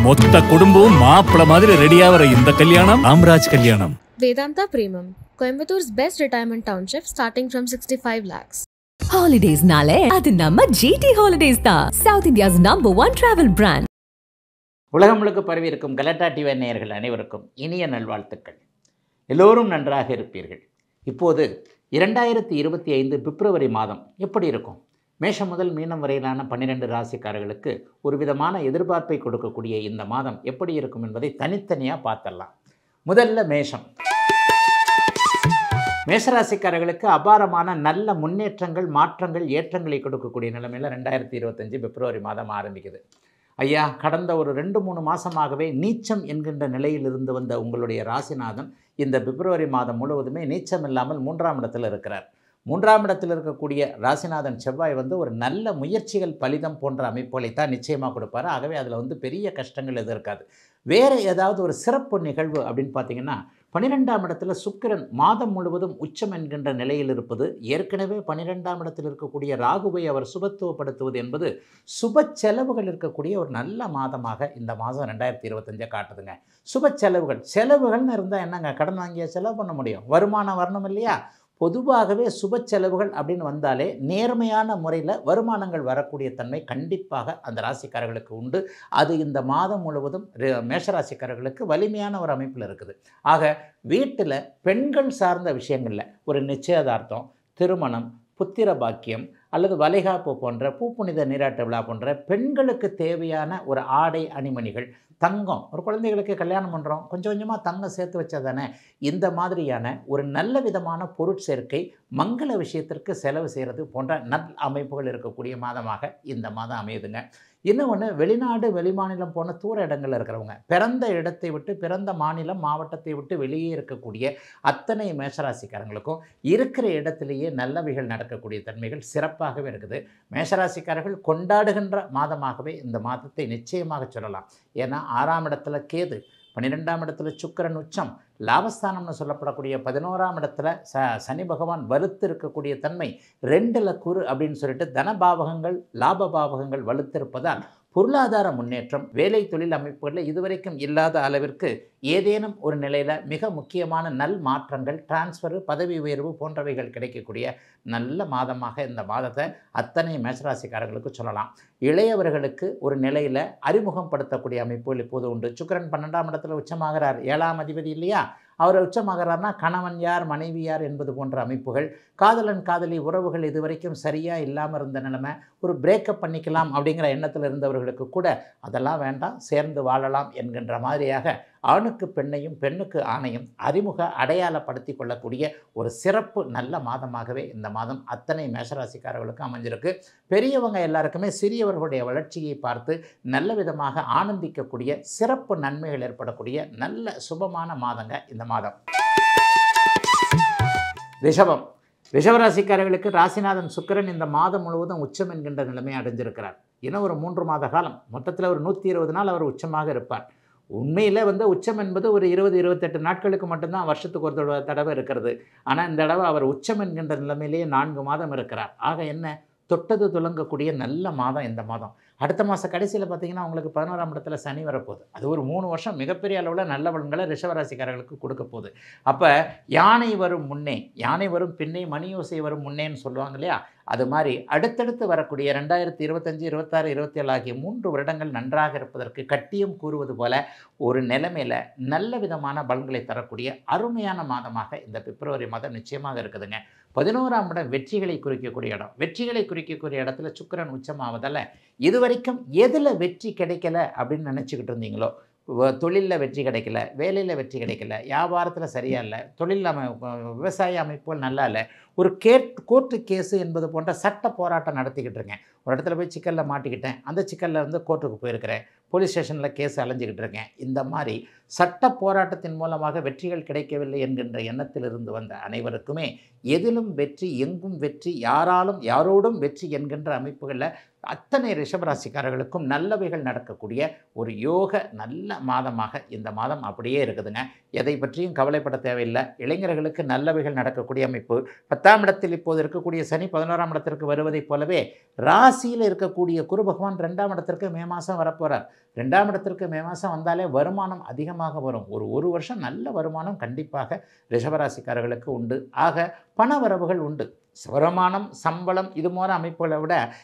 மொத்த குடும்பம் மாப்பிள மாதிரி ரெடியாகிற இந்த கல்யாணம் ராம்ராஜ் கல்யாணம். Vedanta Premium, Coimbator's best retirement township starting from 65 lakhs. Holidays nale adu namma GT Holidays da, South India's #1 travel brand. உலகம் முழுக்க பரவி இருக்கும் கலட்டா டிவி நேயர்கள் அனைவருக்கும் இனிய நல்வாழ்த்துக்கள். எல்லோரும் நன்றாக இருப்பீர்கள். இப்போது 2025 பிப்ரவரி மாதம் எப்படி இருக்கும்? மேஷம் முதல் மீனம் வரையிலான 12 ராசிக்காரர்களுக்கு ஒரு விதமான எதிர்பார்ப்பை கொடுக்கக்கூடிய இந்த மாதம் எப்படி இருக்கும் என்பதை தனித்தனியாக பார்த்துடலாம். முதல்ல மேஷம். மேஷராசிக்காரர்களுக்கு அபாரமான நல்ல முன்னேற்றங்கள், மாற்றங்கள், ஏற்றங்களை கொடுக்கக்கூடிய நிலைமையில் 2025 பிப்ரவரி மாதம் ஆரம்பிக்குது. ஐயா, கடந்த ஒரு 2-3 மாதமாகவே நீச்சம் என்கின்ற நிலையில் இருந்து வந்த உங்களுடைய ராசிநாதன் இந்த பிப்ரவரி மாதம் முழுவதுமே நீச்சம் இல்லாமல் 3ஆம் இடத்தில் இருக்கிறார். 3ஆம் இடத்தில் இருக்கக்கூடிய ராசிநாதன் செவ்வாய் ஒரு நல்ல முயற்சிகள் பலிதம் போன்ற அமைப்புகளை தான் நிச்சயமாக கொடுப்பார். ஆகவே அதில் பெரிய கஷ்டங்கள் எதுவும் இருக்காது. வேறு ஏதாவது ஒரு சிறப்பு நிகழ்வு அப்படின்னு பார்த்தீங்கன்னா, 12ஆம் இடத்துல சுக்கிரன் மாதம் முழுவதும் உச்சம் என்கின்ற நிலையில் இருப்பது, ஏற்கனவே 12ஆம் இடத்தில் இருக்கக்கூடிய ராகுவை அவர் சுபத்துவப்படுத்துவது என்பது சுப செலவுகள் இருக்கக்கூடிய ஒரு நல்ல மாதமாக இந்த மாதம் 2025 காட்டுதுங்க. சுப செலவுகள்னு இருந்தால் என்னங்க, கடன் வாங்கிய செலவு பண்ண முடியும், வருமானம் வரணும் இல்லையா? பொதுவாகவே சுப செலவுகள் அப்படின்னு வந்தாலே நேர்மையான முறையில் வருமானங்கள் வரக்கூடிய தன்மை கண்டிப்பாக அந்த ராசிக்காரர்களுக்கு உண்டு. அது இந்த மாதம் முழுவதும் மேஷராசிக்காரர்களுக்கு வலிமையான ஒரு அமைப்பில் இருக்குது. ஆக வீட்டில் பெண்கள் சார்ந்த விஷயங்களில் ஒரு நிச்சயதார்த்தம், திருமணம், புத்திர பாக்கியம் அல்லது வளைகாப்பு போன்ற பூப்புனித நீராட்ட விழா போன்ற பெண்களுக்கு தேவையான ஒரு ஆடை அணிமணிகள், தங்கம், ஒரு குழந்தைகளுக்கு கல்யாணம் பண்ணுறோம், கொஞ்சம் கொஞ்சமாக தங்கம் சேர்த்து வச்சா தானே, இந்த மாதிரியான ஒரு நல்ல விதமான பொருட்சேர்க்கை, மங்கள விஷயத்திற்கு செலவு செய்கிறது போன்ற நல் அமைப்புகள் இருக்கக்கூடிய மாதமாக இந்த மாதம் அமையுதுங்க. இன்னொன்று, வெளிநாடு வெளிமாநிலம் போன தூர இடங்களில் இருக்கிறவங்க, பிறந்த இடத்தை விட்டு, பிறந்த மாநிலம் மாவட்டத்தை விட்டு வெளியே இருக்கக்கூடிய அத்தனை மேஷராசிக்காரங்களுக்கும் இருக்கிற இடத்திலேயே நல்லவைகள் நடக்கக்கூடிய தன்மைகள் சிறப்பாகவே இருக்குது. மேஷராசிக்காரர்கள் கொண்டாடுகின்ற மாதமாகவே இந்த மாதத்தை நிச்சயமாக சொல்லலாம். ஏன்னா 6ஆம் இடத்துல கேது, 12ஆம் இடத்துல சுக்கிரன் உச்சம், லாபஸ்தானம்னு சொல்லப்படக்கூடிய 11ஆம் இடத்துல சனி பகவான் வலுத்து இருக்கக்கூடிய தன்மை, 2ல் குரு அப்படின்னு சொல்லிட்டு தனபாவகங்கள், லாப பாவகங்கள் வலுத்திருப்பதால் பொருளாதார முன்னேற்றம், வேலை தொழில் அமைப்புகளில் இதுவரைக்கும் இல்லாத அளவிற்கு ஏதேனும் ஒரு நிலையில் மிக முக்கியமான நல் மாற்றங்கள், டிரான்ஸ்ஃபரு, பதவி உயர்வு போன்றவைகள் கிடைக்கக்கூடிய நல்ல மாதமாக இந்த மாதத்தை அத்தனை மேஷராசிக்காரர்களுக்கு சொல்லலாம். இளையவர்களுக்கு ஒரு நிலையில் அறிமுகப்படுத்தக்கூடிய அமைப்புகள் இப்போது உண்டு. சுக்கிரன் 12ஆம் இடத்துல உச்சமாகிறார், 7ஆம் அதிபதி இல்லையா? அவர் உச்சமாகிறார்னா கணவன் யார், மனைவி யார் என்பது போன்ற அமைப்புகள், காதலன் காதலி உறவுகள் இதுவரைக்கும் சரியாக இல்லாமல் இருந்த நிலைமை, ஒரு பிரேக்கப் பண்ணிக்கலாம் அப்படிங்கிற எண்ணத்தில் இருந்தவர்களுக்கு கூட அதெல்லாம் வேண்டாம், சேர்ந்து வாழலாம் என்கின்ற மாதிரியாக ஆணுக்கு பெண்ணையும் பெண்ணுக்கு ஆணையும் அறிமுக அடையாளப்படுத்தி கொள்ளக்கூடிய ஒரு சிறப்பு நல்ல மாதமாகவே இந்த மாதம் அத்தனை மேஷராசிக்காரர்களுக்கு அமைஞ்சிருக்கு. பெரியவங்க எல்லாருக்குமே சிறியவர்களுடைய வளர்ச்சியை பார்த்து நல்ல விதமாக ஆனந்திக்கக்கூடிய சிறப்பு நன்மைகள் ஏற்படக்கூடிய நல்ல சுபமான மாதங்க இந்த மாதம். ரிஷபம். ரிஷபராசிக்காரர்களுக்கு ராசிநாதன் சுக்கிரன் இந்த மாதம் முழுவதும் உச்சம் என்கின்ற நிலைமை அடைஞ்சிருக்கிறார். இன்னும் ஒரு 3 மாத காலம், மொத்தத்தில் ஒரு 120 நாள் அவர் உச்சமாக இருப்பார். உண்மையில் உச்சம் என்பது ஒரு 20-28 நாட்களுக்கு மட்டும்தான் வருஷத்துக்கு ஒரு தடவை இருக்கிறது. ஆனால் இந்த தடவை அவர் உச்சம் என்கின்ற நிலைமையிலேயே 4 மாதம் இருக்கிறார். ஆக என்ன, தொட்டது துலங்கக்கூடிய நல்ல மாதம் இந்த மாதம். அடுத்த மாதம் கடைசியில் பார்த்தீங்கன்னா உங்களுக்கு 11ஆம் இடத்துல சனி வரப்போகுது. அது ஒரு 3 வருஷம் மிகப்பெரிய அளவில் நல்ல பலன்களை ரிஷபராசிக்காரர்களுக்கு கொடுக்க போகுது. அப்போ யானை வரும் முன்னே, யானை வரும் பின்னே, மணியோசை வரும் முன்னேன்னு சொல்லுவாங்க இல்லையா? அது மாதிரி அடுத்தடுத்து வரக்கூடிய 2025, 26, 27 ஆகிய 3 வருடங்கள் நன்றாக இருப்பதற்கு கட்டியம் கூறுவது போல ஒரு நிலைமையில் நல்ல விதமான பலன்களை தரக்கூடிய அருமையான மாதமாக இந்த பிப்ரவரி மாதம் நிச்சயமாக இருக்குதுங்க. 11ஆம் இடம் வெற்றிகளை குறிக்கக்கூடிய இடம். வெற்றிகளை குறிக்கக்கூடிய இடத்துல சுக்கிரன் உச்சமாவதால் இதுவரைக்கும் எதில் வெற்றி கிடைக்கல அப்படின்னு நினச்சிக்கிட்டு இருந்தீங்களோ, தொழிலில் வெற்றி கிடைக்கல, வேலையில் வெற்றி கிடைக்கல, வியாபாரத்தில் சரியாக இல்லை, தொழில் விவசாய அமைப்புகள் நல்லா இல்லை, ஒரு கோர்ட்டு கேஸு என்பது போன்ற சட்ட போராட்டம் நடத்திக்கிட்டு இருக்கேன், ஒரு இடத்துல போய் சிக்கலில் மாட்டிக்கிட்டேன், அந்த சிக்கலில் கோர்ட்டுக்கு போயிருக்கிறேன், போலீஸ் ஸ்டேஷனில் கேஸ் அலைஞ்சிக்கிட்டு இருக்கேன், இந்த மாதிரி சட்ட போராட்டத்தின் மூலமாக வெற்றிகள் கிடைக்கவில்லை என்கின்ற எண்ணத்தில் இருந்து வந்த அனைவருக்குமே எதிலும் வெற்றி, எங்கும் வெற்றி, யாராலும் யாரோடும் வெற்றி என்கின்ற அமைப்புகளில் அத்தனை ரிஷபராசிக்காரர்களுக்கும் நல்லவைகள் நடக்கக்கூடிய ஒரு யோக நல்ல மாதமாக இந்த மாதம் அப்படியே இருக்குதுங்க. எதை பற்றியும் கவலைப்பட தேவையில்லை. இளைஞர்களுக்கு நல்லவைகள் நடக்கக்கூடிய அமைப்பு. 10ஆம் இடத்தில் இப்போது இருக்கக்கூடிய சனி 11ஆம் இடத்திற்கு வருவதைப் போலவே ராசியில் இருக்கக்கூடிய குரு பகவான் 2ஆம் இடத்திற்கு மே மாதம் வரப்போகிறார். 2ஆம் இடத்திற்கு மே மாதம் வந்தாலே வருமானம் அதிகமாக வரும். ஒரு வருஷம் நல்ல வருமானம் கண்டிப்பாக ரிஷபராசிக்காரர்களுக்கு உண்டு. ஆக பண வரவுகள் உண்டு. வருமானம், சம்பளம் இது மாதிரி அமைப்புகளை விட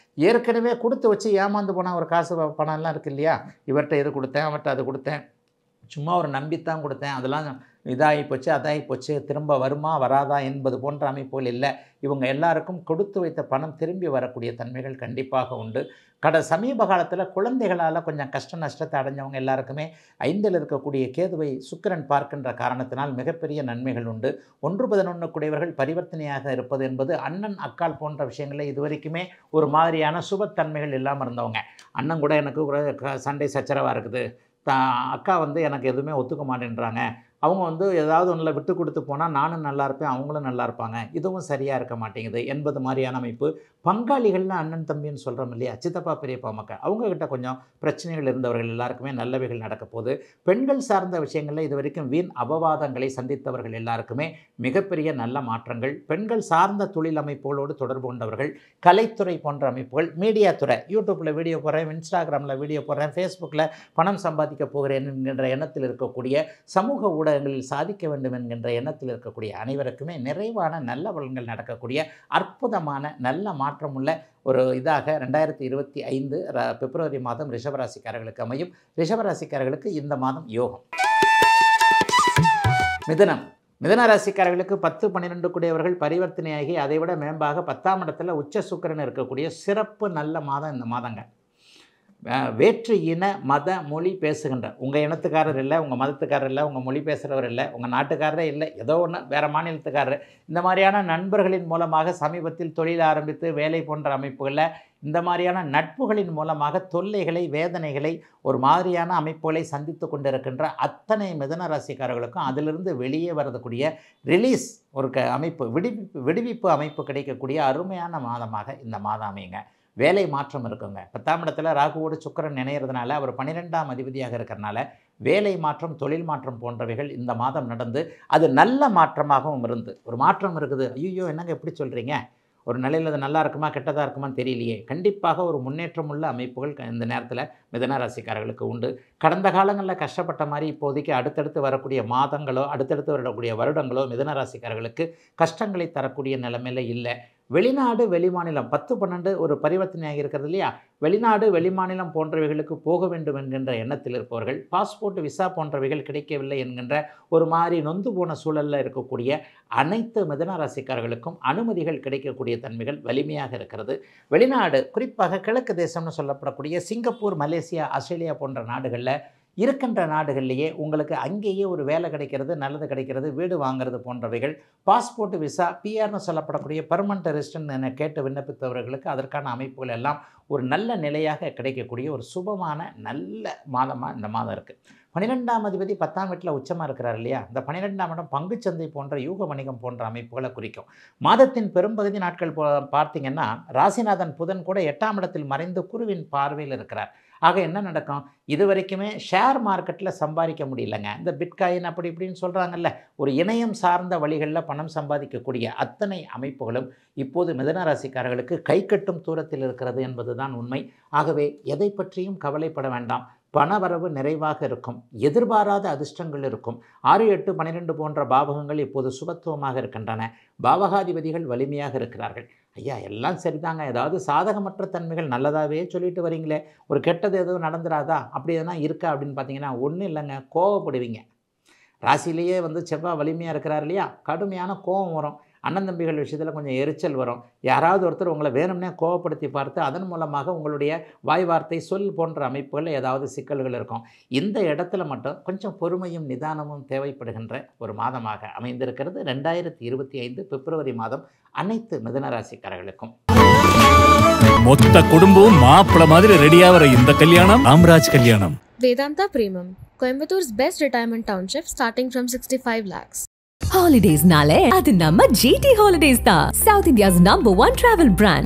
ஏற்கனவே கொடுத்து வச்சு ஏமாந்து போன ஒரு காசு பணம்லாம் இருக்குது இல்லையா, இவர்கிட்ட இது கொடுத்தேன், அவர்கிட்ட அது கொடுத்தேன், சும்மா ஒரு நம்பித்தான் கொடுத்தேன், அதெல்லாம் இதாகி போச்சு, அதாகி போச்சு, திரும்ப வருமா வராதா என்பது போன்ற அமைப்புகள் இல்லை. இவங்க எல்லாருக்கும் கொடுத்து வைத்த பணம் திரும்பி வரக்கூடிய தன்மைகள் கண்டிப்பாக உண்டு. சமீப காலத்தில் குழந்தைகளால் கொஞ்சம் கஷ்ட நஷ்டத்தை அடைஞ்சவங்க எல்லாருக்குமே 5ல் இருக்கக்கூடிய கேதுவை சுக்கிரன் பார்க்கின்ற காரணத்தினால் மிகப்பெரிய நன்மைகள் உண்டு. 1-11 கூடியவர்கள் பரிவர்த்தனையாக இருப்பது என்பது அண்ணன் அக்கால் போன்ற விஷயங்களில் இதுவரைக்குமே ஒரு மாதிரியான சுபத்தன்மைகள் இல்லாமல் இருந்தவங்க. அண்ணன் கூட எனக்கு சண்டை சச்சரவாக இருக்குது, அக்கா எனக்கு எதுவுமே ஒத்துக்க மாட்டேன்றாங்க, அவங்க ஏதாவது ஒன்றில் விட்டு கொடுத்து போனால் நானும் நல்லா இருப்பேன், அவங்களும் நல்லா இருப்பாங்க, இதுவும் சரியாக இருக்க மாட்டேங்குது என்பது மாதிரியான அமைப்பு. பங்காளிகள்னு அண்ணன் தம்பின்னு சொல்கிறோம் இல்லையா, சித்தப்பா பெரியப்பா மக்கள், அவங்கக்கிட்ட கொஞ்சம் பிரச்சனைகள் இருந்தவர்கள் எல்லாருக்குமே நல்லவைகள் நடக்க போகுது. பெண்கள் சார்ந்த விஷயங்களில் இது வரைக்கும் வீண் அபவாதங்களை சந்தித்தவர்கள் எல்லாருக்குமே மிகப்பெரிய நல்ல மாற்றங்கள். பெண்கள் சார்ந்த தொழில் அமைப்புகளோடு தொடர்பு கொண்டவர்கள், கலைத்துறை போன்ற அமைப்புகள், மீடியா துறை, யூடியூப்பில் வீடியோ போடுறேன், இன்ஸ்டாகிராமில் வீடியோ போடுறேன், ஃபேஸ்புக்கில் பணம் சம்பாதிக்க போகிறேன் என்கின்ற எண்ணத்தில் இருக்கக்கூடிய, சமூக ஊடகங்களில் சாதிக்க வேண்டும் என்கின்ற எண்ணத்தில் இருக்கக்கூடிய அனைவருக்குமே நிறைவான நல்ல பலன்கள் நடக்கக்கூடிய அற்புதமான நல்ல மாற்றமுள்ள ஒரு இதாக 2025 பிப்ரவரி மாதம் ரிஷபராசிக்காரர்களுக்கு அமையும். ரிஷபராசிக்காரர்களுக்கு இந்த மாதம் யோகம். மிதன ராசிக்காரர்களுக்கு 10-12 கூடியவர்கள் பரிவர்த்தனையாகி அதைவிட மேம்பாக 10ஆம் இடத்துல உச்ச சுக்கிரன் இருக்கக்கூடிய சிறப்பு நல்ல மாதம் இந்த மாதங்க. வேற்று இன மத மொழி பேசுகின்ற, உங்கள் இனத்துக்காரர் இல்லை, உங்கள் மதத்துக்காரர் இல்லை, உங்கள் மொழி பேசுகிறவர் இல்லை, உங்கள் நாட்டுக்காரரே இல்லை, ஏதோ ஒன்று வேறு மாநிலத்துக்காரர், இந்த மாதிரியான நண்பர்களின் மூலமாக சமீபத்தில் தொழில் ஆரம்பித்து வேலை போன்ற அமைப்புகளில் இந்த மாதிரியான நட்புகளின் மூலமாக தொல்லைகளை, வேதனைகளை, ஒரு மாதிரியான அமைப்புகளை சந்தித்து கொண்டிருக்கின்ற அத்தனை மிதன ராசிக்காரர்களுக்கும் அதிலிருந்து வெளியே வரக்கூடிய ரிலீஸ் ஒரு அமைப்பு, விடுவிப்பு அமைப்பு கிடைக்கக்கூடிய அருமையான மாதமாக இந்த மாதம் அமையுங்க. வேலை மாற்றம் இருக்குங்க. 10ஆம் இடத்துல ராகுவோடு சுக்கிரன் இணையிறதுனால அவர் 12ஆம் அதிபதியாக இருக்கிறனால வேலை மாற்றம், தொழில் மாற்றம் போன்றவைகள் இந்த மாதம் நடந்து அது நல்ல மாற்றமாகவும் இருந்து, ஒரு மாற்றம் இருக்குது, ஐயோ என்னங்க எப்படி சொல்கிறீங்க, ஒரு நிலையில் அது நல்லா இருக்குமா கெட்டதாக இருக்குமான்னு தெரியலையே, கண்டிப்பாக ஒரு முன்னேற்றம் உள்ள அமைப்புகள் இந்த நேரத்தில் மிதன ராசிக்காரர்களுக்கு உண்டு. கடந்த காலங்களில் கஷ்டப்பட்ட மாதிரி இப்போதைக்கு அடுத்தடுத்து வரக்கூடிய மாதங்களோ அடுத்தடுத்து வரக்கூடிய வருடங்களோ மிதன ராசிக்காரர்களுக்கு கஷ்டங்களை தரக்கூடிய நிலைமையில் இல்லை. வெளிநாடு வெளிமாநிலம் 10-12 ஒரு பரிவர்த்தனையாக இருக்கிறது இல்லையா, வெளிநாடு வெளிமாநிலம் போன்றவைகளுக்கு போக வேண்டும் என்கின்ற எண்ணத்தில் இருப்பவர்கள், பாஸ்போர்ட் விசா போன்றவைகள் கிடைக்கவில்லை என்கின்ற ஒரு மாதிரி நொந்து போன சூழலில் இருக்கக்கூடிய அனைத்து மிதன ராசிக்காரர்களுக்கும் அனுமதிகள் கிடைக்கக்கூடிய தன்மைகள் வலிமையாக இருக்கிறது. வெளிநாடு குறிப்பாக கிழக்கு தேசம்னு சொல்லப்படக்கூடிய சிங்கப்பூர், மலேசியா, ஆஸ்திரேலியா போன்ற நாடுகளில் இருக்கின்ற நாடுகள்லேயே உங்களுக்கு அங்கேயே ஒரு வேலை கிடைக்கிறது, நல்லது கிடைக்கிறது, வீடு வாங்கிறது போன்றவைகள், பாஸ்போர்ட் விசா பிஆர்னு சொல்லப்படக்கூடிய பெர்மனன்ட் ரெசிடென்ட் என கேட்டு விண்ணப்பித்தவர்களுக்கு அதற்கான அமைப்புகள் எல்லாம் ஒரு நல்ல நிலையாக கிடைக்கக்கூடிய ஒரு சுபமான நல்ல மாதமாக இந்த மாதம் இருக்குது. 12ஆம் அதிபதி 10ஆம் வீட்டில் உச்சமாக இருக்கிறார் இல்லையா, இந்த 12ஆம் இடம் பங்குச்சந்தை போன்ற யூக வணிகம் போன்ற அமைப்புகளை குறிக்கும். மாதத்தின் பெரும்பகுதி நாட்கள் பார்த்தீங்கன்னா ராசிநாதன் புதன் கூட 8ஆம் இடத்தில் மறைந்து குருவின் பார்வையில் இருக்கிறார். ஆக என்ன நடக்கும், இது வரைக்குமே ஷேர் மார்க்கெட்டில் சம்பாதிக்க முடியலைங்க, இந்த பிட்காயின் அப்படி இப்படின்னு சொல்கிறாங்கல்ல, ஒரு இணையம் சார்ந்த வழிகளில் பணம் சம்பாதிக்கக்கூடிய அத்தனை அமைப்புகளும் இப்போது மிதன ராசிக்காரர்களுக்கு கை கட்டும் தூரத்தில் இருக்கிறது என்பது தான் உண்மை. ஆகவே எதை பற்றியும் கவலைப்பட வேண்டாம். பணவரவு நிறைவாக இருக்கும், எதிர்பாராத அதிர்ஷ்டங்கள் இருக்கும். 6, 8, 12 போன்ற பாவகங்கள் இப்போது சுபத்துவமாக இருக்கின்றன. பாவகாதிபதிகள் வலிமையாக இருக்கிறார்கள். ஐயா எல்லாம் சரிதாங்க, ஏதாவது சாதகமற்ற தன்மைகள் நல்லதாகவே சொல்லிட்டு வரீங்களே, ஒரு கெட்டது எதுவும் நடந்துடாதா, அப்படி எதனா இருக்கா அப்படின்னு பார்த்தீங்கன்னா ஒன்றும் இல்லைங்க, கோவப்படுவீங்க. ராசிலேயே செவ்வாய் வலிமையாக இருக்கிறார் இல்லையா, கடுமையான கோபம் வரும். அண்ணன் தம்பிகள் விஷயத்தில் கொஞ்சம் எரிச்சல் வரும். யாராவது ஒருத்தர் உங்களை வேணும்னே கோவப்படுத்தி பார்த்து அதன் மூலமாக உங்களுடைய வாய் வார்த்தை சொல் போன்ற அமைப்புகளில் ஏதாவது சிக்கல்கள் இருக்கும். இந்த இடத்துல மட்டும் கொஞ்சம் பொறுமையும் நிதானமும் தேவைப்படுகின்ற ஒரு மாதமாக அமைந்திருக்கிறது 2025 பிப்ரவரி மாதம் அனைத்து மிதுன ராசிக்காரர்களுக்கும். மொத்த குடும்பம் மாப்பிள மாதிரி ரெடியாகிற இந்த கல்யாணம் ராம்ராஜ் கல்யாணம். Vedanta Premium, Coimbator's best retirement township starting from 65 lakhs. Holidays nale adu namma GT Holidays da, South India's #1 travel brand.